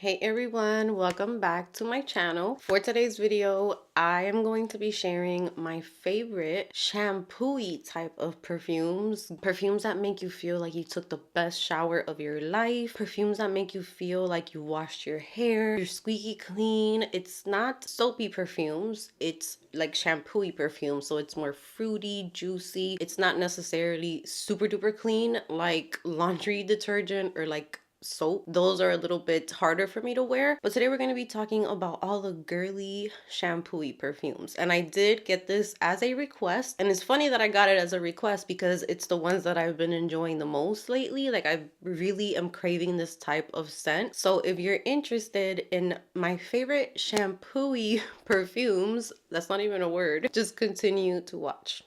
Hey everyone, welcome back to my channel. For today's video, I am going to be sharing my favorite shampoo-y type of perfumes. Perfumes that make you feel like you took the best shower of your life. Perfumes that make you feel like you washed your hair. You're squeaky clean. It's not soapy perfumes. It's like shampoo-y perfume. So it's more fruity, juicy. It's not necessarily super duper clean like laundry detergent or like soap. Those are a little bit harder for me to wear, but today we're going to be talking about all the girly shampoo-y perfumes. And I did get this as a request, and it's funny that I got it as a request because it's the ones that I've been enjoying the most lately. Like, I really am craving this type of scent. So if you're interested in my favorite shampoo-y perfumes, that's not even a word, just continue to watch.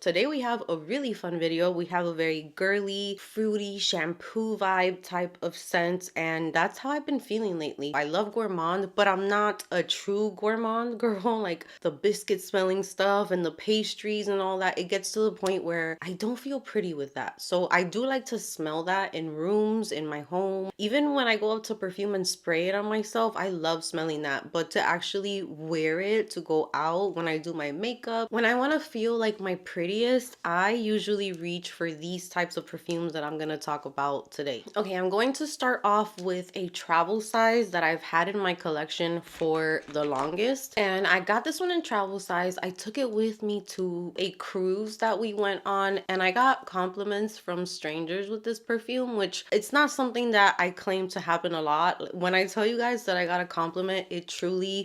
Today we have a really fun video. We have a very girly, fruity, shampoo vibe type of scent, and that's how I've been feeling lately. I love gourmand, but I'm not a true gourmand girl. Like the biscuit smelling stuff and the pastries and all that, it gets to the point where I don't feel pretty with that. So I do like to smell that in rooms, in my home. Even when I go up to perfume and spray it on myself, I love smelling that. But to actually wear it, to go out, when I do my makeup, when I want to feel like my prettiest, I usually reach for these types of perfumes that I'm going to talk about today. Okay, I'm going to start off with a travel size that I've had in my collection for the longest. And I got this one in travel size. I took it with me to a cruise that we went on, and I got compliments from strangers with this perfume, which it's not something that I claim to happen a lot. When I tell you guys that I got a compliment,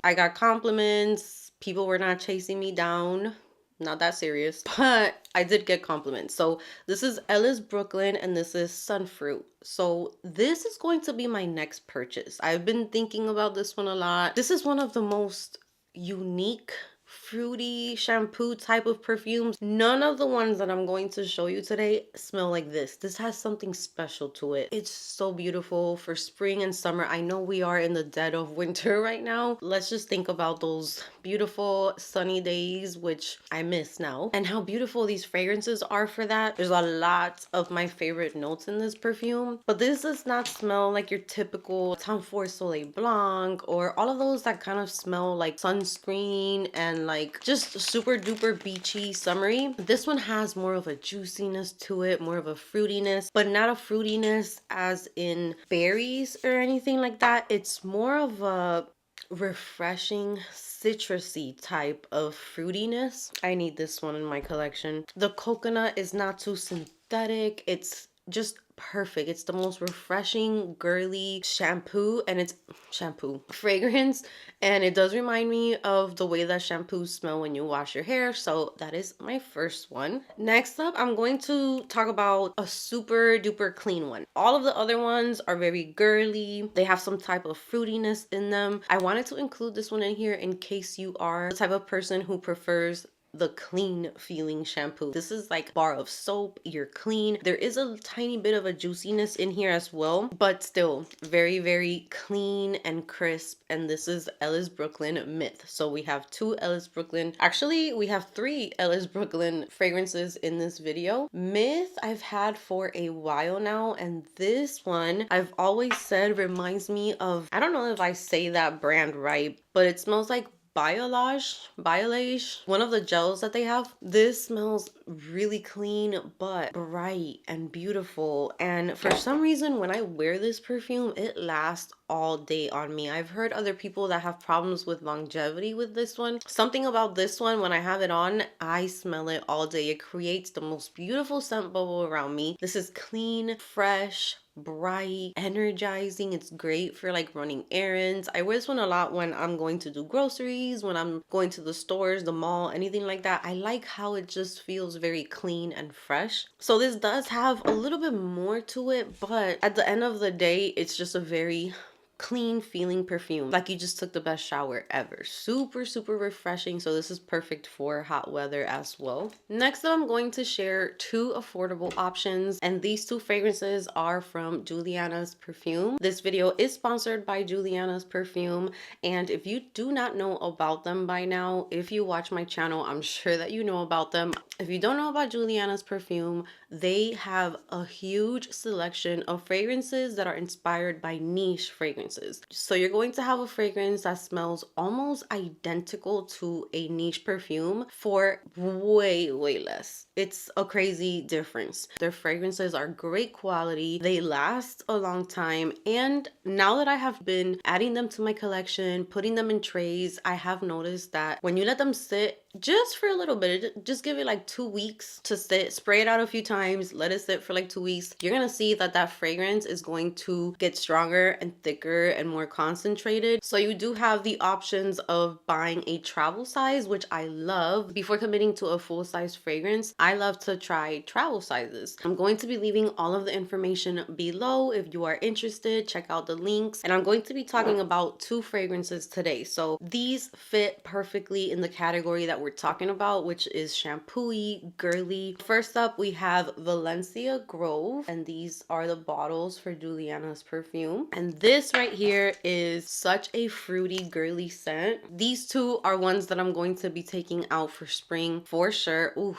I got compliments. People were not chasing me down. Not that serious, but I did get compliments. So this is Ellis Brooklyn and this is Sunfruit. So this is going to be my next purchase. I've been thinking about this one a lot. This is one of the most unique fruity shampoo type of perfumes. None of the ones that I'm going to show you today smell like this. This has something special to it. It's so beautiful for spring and summer. I know we are in the dead of winter right now. Let's just think about those beautiful sunny days, which I miss now, and how beautiful these fragrances are for that. There's a lot of my favorite notes in this perfume, but this does not smell like your typical Tom Ford Soleil Blanc or all of those that kind of smell like sunscreen and like just super duper beachy summery. This one has more of a juiciness to it, more of a fruitiness, but not a fruitiness as in berries or anything like that. It's more of a refreshing citrusy type of fruitiness. I need this one in my collection. The coconut is not too synthetic. It's just perfect. It's the most refreshing girly shampoo, and it's shampoo fragrance, and it does remind me of the way that shampoos smell when you wash your hair. So that is my first one. Next up, I'm going to talk about a super duper clean one. All of the other ones are very girly. They have some type of fruitiness in them. I wanted to include this one in here in case you are the type of person who prefers the clean feeling shampoo. This is like bar of soap, you're clean. There is a tiny bit of a juiciness in here as well, but still very, very clean and crisp. And this is Ellis Brooklyn Myth. So we have two Ellis Brooklyn, actually we have three Ellis Brooklyn fragrances in this video. Myth I've had for a while now, and this one I've always said reminds me of, I don't know if I say that brand right, but it smells like Biolage, one of the gels that they have. This smells really clean but bright and beautiful, and for some reason when I wear this perfume it lasts all day on me. I've heard other people that have problems with longevity with this one. Something about this one, when I have it on, I smell it all day. It creates the most beautiful scent bubble around me. This is clean, fresh, bright, energizing. It's great for like running errands. I wear this one a lot when I'm going to do groceries, when I'm going to the stores, the mall, anything like that. I like how it just feels very clean and fresh. So this does have a little bit more to it, but at the end of the day, it's just a very clean feeling perfume, like you just took the best shower ever. Super refreshing. So this is perfect for hot weather as well. Next up, I'm going to share two affordable options, and these two fragrances are from Juliana's Perfume. This video is sponsored by Juliana's Perfume, and if you do not know about them by now, if you watch my channel, I'm sure that you know about them. If you don't know about Juliana's perfume, they have a huge selection of fragrances that are inspired by niche fragrances. So you're going to have a fragrance that smells almost identical to a niche perfume for way, way less. It's a crazy difference. Their fragrances are great quality, they last a long time, and now that I have been adding them to my collection, putting them in trays, I have noticed that when you let them sit just for a little bit, just give it like 2 weeks to sit, spray it out a few times, let it sit for like 2 weeks, you're gonna see that that fragrance is going to get stronger and thicker and more concentrated. So you do have the options of buying a travel size, which I love. Before committing to a full size fragrance, I love to try travel sizes. I'm going to be leaving all of the information below if you are interested. Check out the links, and I'm going to be talking about 2 fragrances today. So these fit perfectly in the category that we're talking about, which is shampoo-y, girly. First up, we have Valencia Grove, and these are the bottles for Juliana's perfume. And this right here is such a fruity, girly scent. These 2 are ones that I'm going to be taking out for spring for sure. Ooh,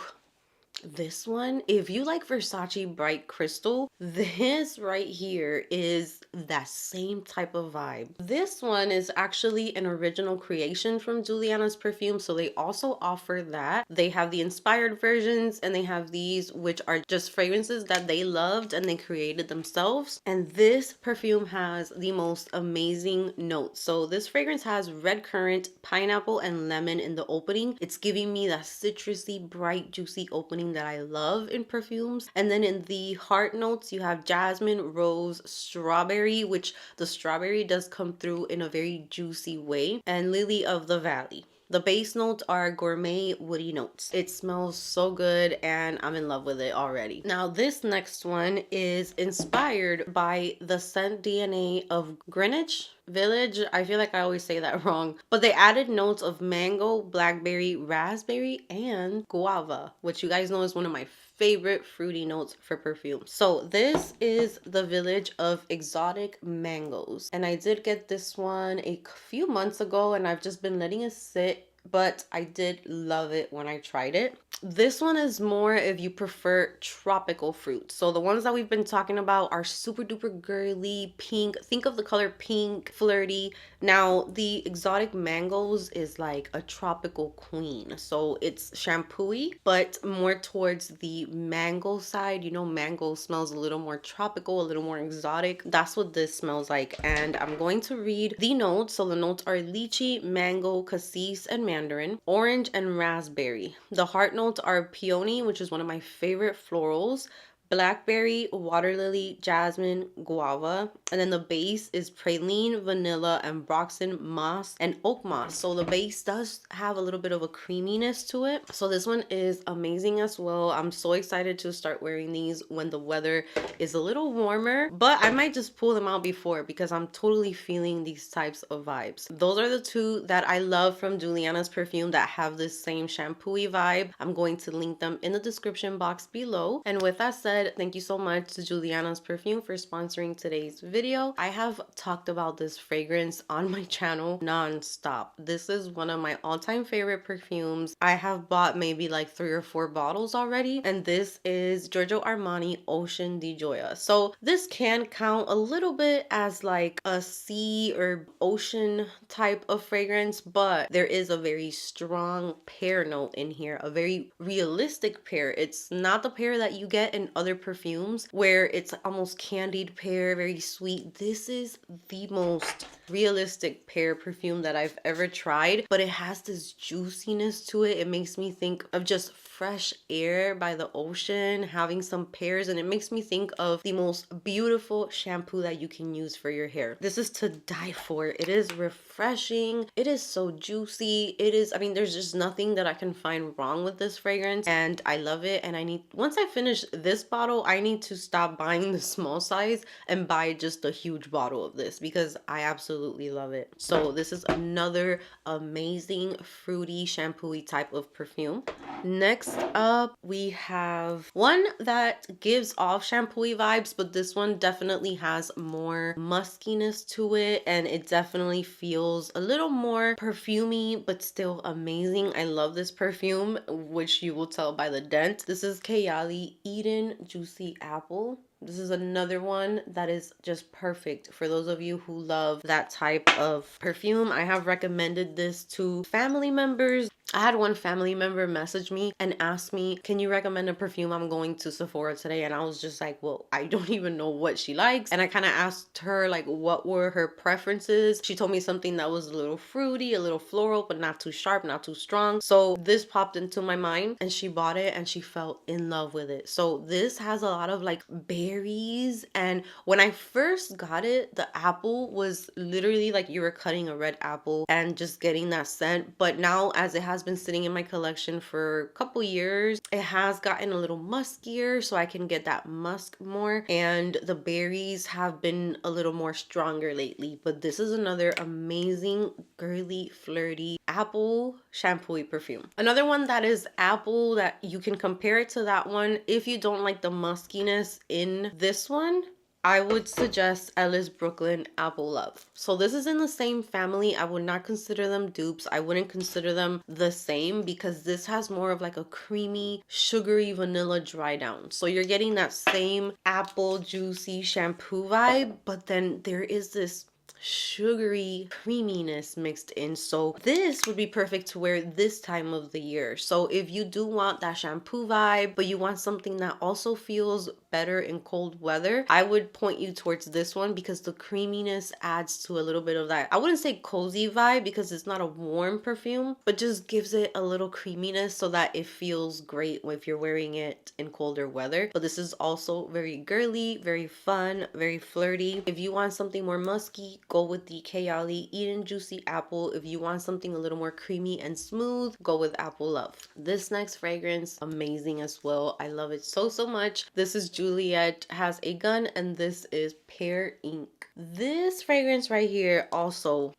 this one, if you like Versace Bright Crystal, this right here is that same type of vibe. This one is actually an original creation from Juliana's perfume, so they also offer that. They have the inspired versions, and they have these, which are just fragrances that they loved and they created themselves. And this perfume has the most amazing notes. So this fragrance has red currant, pineapple, and lemon in the opening. It's giving me that citrusy, bright, juicy opening that I love in perfumes. And then in the heart notes, you have jasmine, rose, strawberry, which the strawberry does come through in a very juicy way, and lily of the valley. The base notes are gourmet woody notes. It smells so good and I'm in love with it already. Now this next one is inspired by the scent DNA of Greenwich Village. I feel like I always say that wrong, but they added notes of mango, blackberry, raspberry, and guava, which you guys know is one of my favorite fruity notes for perfume. So this is the Village of Exotic Mangoes, and I did get this one a few months ago, and I've just been letting it sit, but I did love it when I tried it. This one is more if you prefer tropical fruit. So the ones that we've been talking about are super duper girly, pink. Think of the color pink, flirty. Now the Exotic Mangoes is like a tropical queen. So it's shampoo-y, but more towards the mango side. You know, mango smells a little more tropical, a little more exotic. That's what this smells like. And I'm going to read the notes. So the notes are lychee, mango, cassis, and mandarin, orange, and raspberry. The heart notes are peony, which is one of my favorite florals, blackberry, water lily, jasmine, guava, and then the base is praline, vanilla, and ambroxan moss and oak moss. So the base does have a little bit of a creaminess to it. So this one is amazing as well. I'm so excited to start wearing these when the weather is a little warmer, but I might just pull them out before because I'm totally feeling these types of vibes. Those are the 2 that I love from Juliana's perfume that have this same shampoo-y vibe. I'm going to link them in the description box below. And with that said, thank you so much to Juliana's perfume for sponsoring today's video. I have talked about this fragrance on my channel non-stop. This is one of my all-time favorite perfumes. I have bought maybe like 3 or 4 bottles already, and this is Giorgio Armani Ocean di Gioia. So this can count a little bit as like a sea or ocean type of fragrance, but there is a very strong pear note in here, a very realistic pear. It's not the pear that you get in other perfumes where it's almost candied pear, very sweet. This is the most realistic pear perfume that I've ever tried, but it has this juiciness to it. It makes me think of just fresh air by the ocean, having some pears, and it makes me think of the most beautiful shampoo that you can use for your hair. This is to die for. It is refreshing. It is so juicy. It is, I mean, there's just nothing that I can find wrong with this fragrance, and I love it. And once I finish this bottle, I need to stop buying the small size and buy just a huge bottle of this because I absolutely love it. So this is another amazing fruity shampoo-y type of perfume. Next Next up, we have one that gives off shampoo-y vibes, but this one definitely has more muskiness to it, and it definitely feels a little more perfumey, but still amazing. I love this perfume, which you will tell by the dent. This is Girly Eden Juicy Apple. This is another one that is just perfect for those of you who love that type of perfume. I have recommended this to family members. I had one family member message me and ask me, can you recommend a perfume? I'm going to Sephora today. And I was just like, well, I don't even know what she likes. And I kind of asked her like what were her preferences. She told me something that was a little fruity, a little floral, but not too sharp, not too strong. So this popped into my mind and she bought it and she fell in love with it. So this has a lot of like berries. And when I first got it, the apple was literally like you were cutting a red apple and just getting that scent. But now as it has been sitting in my collection for a couple years, it has gotten a little muskier, so I can get that musk more, and the berries have been a little more stronger lately. But this is another amazing girly flirty apple shampoo perfume. Another one that is apple that you can compare it to that one. If you don't like the muskiness in this one, I would suggest Ellis Brooklyn Apple Love. So this is in the same family. I would not consider them dupes. I wouldn't consider them the same because this has more of like a creamy, sugary vanilla dry down. So you're getting that same apple juicy shampoo vibe, but then there is this sugary creaminess mixed in. So this would be perfect to wear this time of the year. So if you do want that shampoo vibe, but you want something that also feels better in cold weather, I would point you towards this one because the creaminess adds to a little bit of that, I wouldn't say cozy vibe because it's not a warm perfume, but just gives it a little creaminess so that it feels great if you're wearing it in colder weather. But this is also very girly, very fun, very flirty. If you want something more musky, go with the Girly Eden Juicy Apple. If you want something a little more creamy and smooth, go with Apple Love. This next fragrance, amazing as well. I love it so much. This is Juliet Has a Gun, and this is Pear Ink. This fragrance right here also,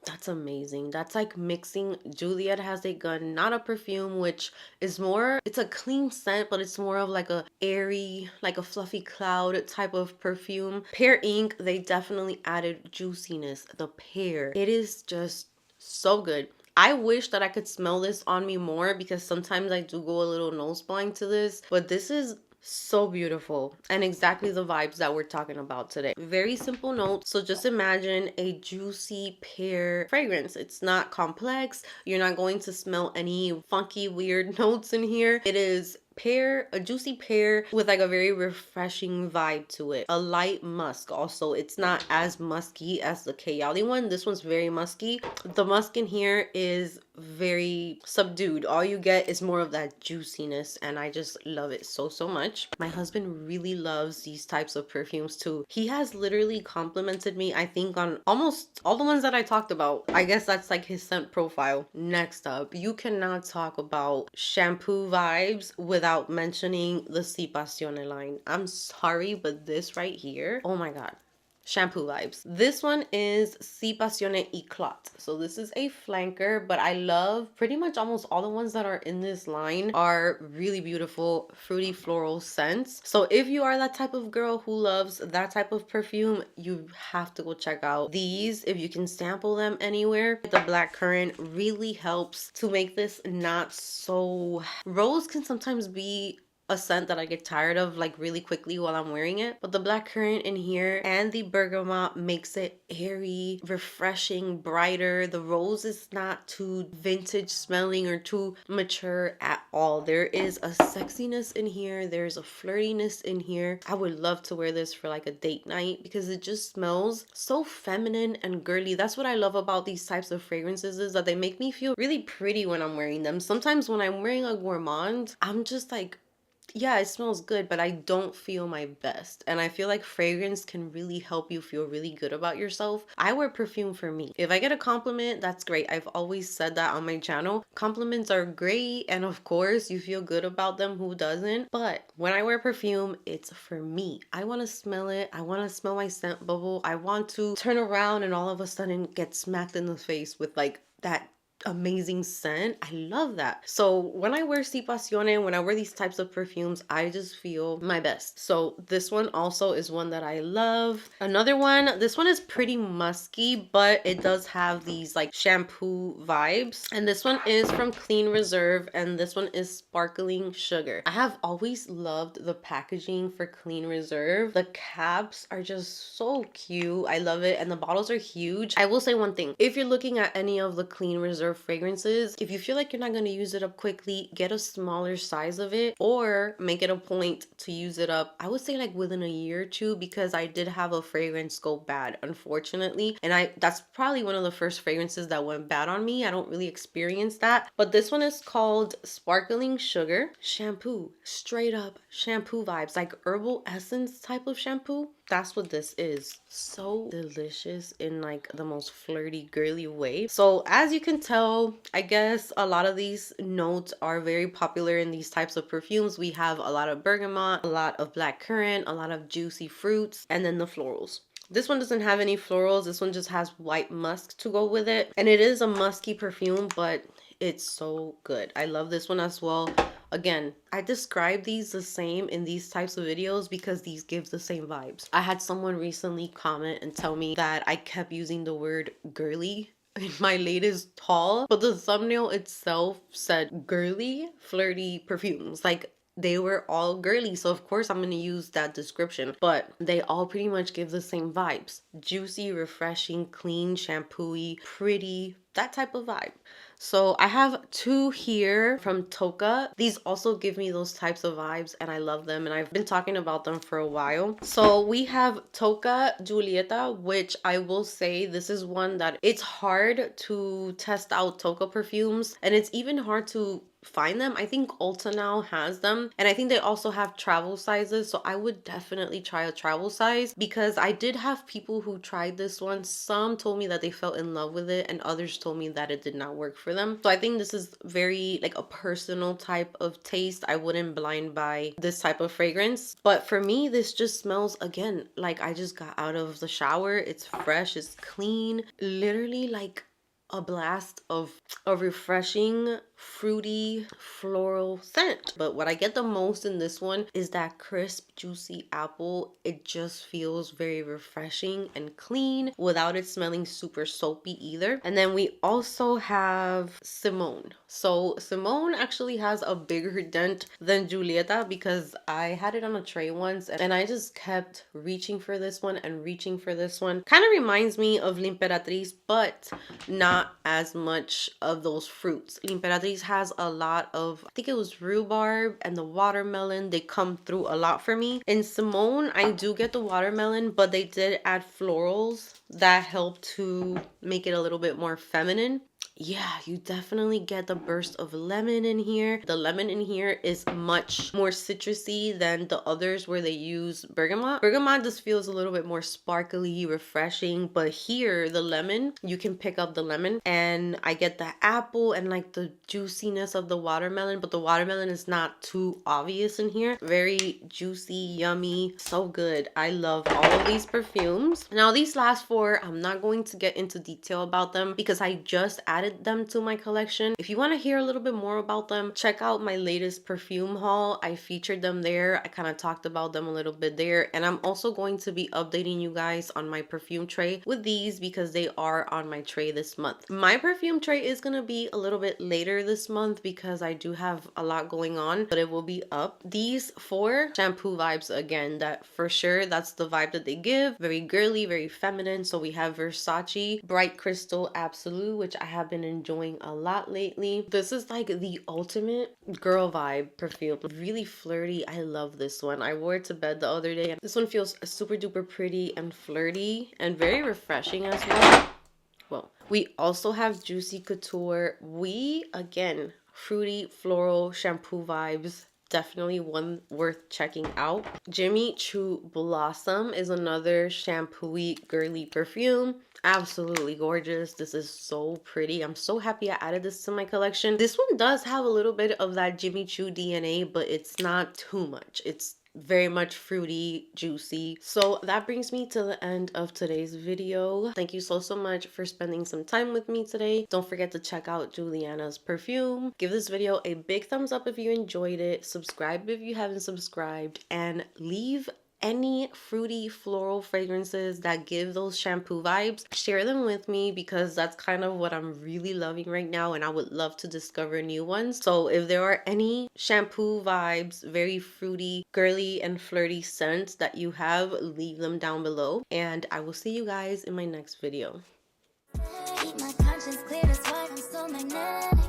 that's amazing. That's like mixing Juliet Has a Gun, not a perfume, which is more, it's a clean scent, but it's more of like a airy, like a fluffy cloud type of perfume. Pear Ink, they definitely added juiciness. The pear, it is just so good. I wish that I could smell this on me more because sometimes I do go a little nose blind to this, but this is so beautiful and exactly the vibes that we're talking about today. Very simple notes. So just imagine a juicy pear fragrance. It's not complex. You're not going to smell any funky weird notes in here. It is pear, a juicy pear with like a very refreshing vibe to it. A light musk also. It's not as musky as the Girly one. This one's very musky. The musk in here is very subdued. All you get is more of that juiciness, and I just love it so much. My husband really loves these types of perfumes too. He has literally complimented me, I think, on almost all the ones that I talked about. I guess that's like his scent profile. Next up, you cannot talk about shampoo vibes without mentioning the Si Passione line. I'm sorry, but this right here, oh my god. Shampoo vibes. This one is Si Passione Eclat. So this is a flanker, but I love pretty much almost all the ones that are in this line are really beautiful fruity floral scents. So if you are that type of girl who loves that type of perfume, you have to go check out these if you can sample them anywhere. The black currant really helps to make this not so... Rose can sometimes be a scent that I get tired of like really quickly while I'm wearing it, but the black currant in here and the bergamot makes it airy, refreshing, brighter. The rose is not too vintage smelling or too mature at all. There is a sexiness in here, there's a flirtiness in here. I would love to wear this for like a date night because it just smells so feminine and girly. That's what I love about these types of fragrances, is that they make me feel really pretty when I'm wearing them. Sometimes when I'm wearing a gourmand, I'm just like, yeah, it smells good, but I don't feel my best. And I feel like fragrance can really help you feel really good about yourself. I wear perfume for me. If I get a compliment, that's great. I've always said that on my channel. Compliments are great, and of course, you feel good about them. Who doesn't? But when I wear perfume, it's for me. I want to smell it. I want to smell my scent bubble. I want to turn around and all of a sudden get smacked in the face with like that amazing scent. I love that. So when I wear Si Passione, when I wear these types of perfumes, I just feel my best. So this one also is one that I love. Another one, this one is pretty musky, but it does have these like shampoo vibes. And this one is from Clean Reserve, and this one is Sparkling Sugar. I have always loved the packaging for Clean Reserve. The caps are just so cute. I love it. And the bottles are huge. I will say one thing. If you're looking at any of the Clean Reserve fragrances, if you feel like you're not going to use it up quickly, get a smaller size of it or make it a point to use it up, I would say like within a year or two, because I did have a fragrance go bad, unfortunately. And that's probably one of the first fragrances that went bad on me. I don't really experience that. But this one is called Sparkling Sugar Shampoo. Straight up shampoo vibes, like herbal essence type of shampoo. That's what this is. So delicious in like the most flirty, girly way. So as you can tell, I guess a lot of these notes are very popular in these types of perfumes. We have a lot of bergamot, a lot of blackcurrant, a lot of juicy fruits, and then the florals. This one doesn't have any florals. This one just has white musk to go with it. And it is a musky perfume, but it's so good. I love this one as well. Again, I describe these the same in these types of videos because these give the same vibes. I had someone recently comment and tell me that I kept using the word girly in my latest haul, but the thumbnail itself said girly flirty perfumes. Like, they were all girly, so of course I'm going to use that description, but they all pretty much give the same vibes. Juicy, refreshing, clean, shampooey, pretty, that type of vibe. So I have two here from Toka. These also give me those types of vibes and I love them, and I've been talking about them for a while. So we have Toka Giulietta, which I will say this is one that it's hard to test out Toka perfumes, and it's even hard to find them. I think Ulta now has them, and I think they also have travel sizes, so I would definitely try a travel size because I did have people who tried this one. Some told me that they fell in love with it and others told me that it did not work for them. So I think this is very like a personal type of taste. I wouldn't blind buy this type of fragrance, but for me this just smells again like I just got out of the shower. It's fresh, it's clean, literally like a blast of a refreshing, fruity, floral scent. But what I get the most in this one is that crisp, juicy apple. It just feels very refreshing and clean without it smelling super soapy either. And then we also have Simone. So Simone actually has a bigger dent than Giulietta because I had it on a tray once and I just kept reaching for this one and reaching for this one. Kind of reminds me of L'Imperatrice, but not as much of those fruits. L'Imperatrice has a lot of, I think it was rhubarb and the watermelon. They come through a lot for me. In Simone, I do get the watermelon, but they did add florals that help to make it a little bit more feminine. Yeah, you definitely get the burst of lemon in here. The lemon in here is much more citrusy than the others where they use bergamot. Bergamot just feels a little bit more sparkly, refreshing, but here the lemon, you can pick up the lemon and I get the apple and like the juiciness of the watermelon, but the watermelon is not too obvious in here. Very juicy, yummy, so good. I love all of these perfumes. Now these last four, I'm not going to get into detail about them because I just added them to my collection. If you want to hear a little bit more about them, check out my latest perfume haul. I featured them there. I kind of talked about them a little bit there, and I'm also going to be updating you guys on my perfume tray with these because they are on my tray this month. My perfume tray is going to be a little bit later this month because I do have a lot going on, but it will be up. These four shampoo vibes, again, that for sure that's the vibe that they give. Very girly, very feminine. So we have Versace Bright Crystal Absolute, which I have been enjoying a lot lately. This is like the ultimate girl vibe perfume. Really flirty. I love this one. I wore it to bed the other day. This one feels super duper pretty and flirty and very refreshing as well. Well, we also have Juicy Couture. We, again, fruity floral shampoo vibes. Definitely one worth checking out. Jimmy Choo Blossom is another shampooey girly perfume. Absolutely gorgeous. This is so pretty. I'm so happy I added this to my collection. This one does have a little bit of that Jimmy Choo DNA, but it's not too much. It's very much fruity, juicy. So that brings me to the end of today's video. Thank you so much for spending some time with me today. Don't forget to check out Juliana's perfume. Give this video a big thumbs up if you enjoyed it. Subscribe if you haven't subscribed, and leave any fruity floral fragrances that give those shampoo vibes. Share them with me because that's kind of what I'm really loving right now, and I would love to discover new ones. So if there are any shampoo vibes, very fruity, girly, and flirty scents that you have, leave them down below, and I will see you guys in my next video. Keep my conscience clear, that's why I'm so magnetic.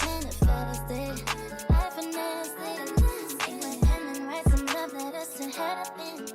Manifested, I finessed it. Take my pen and write some love letters to heaven.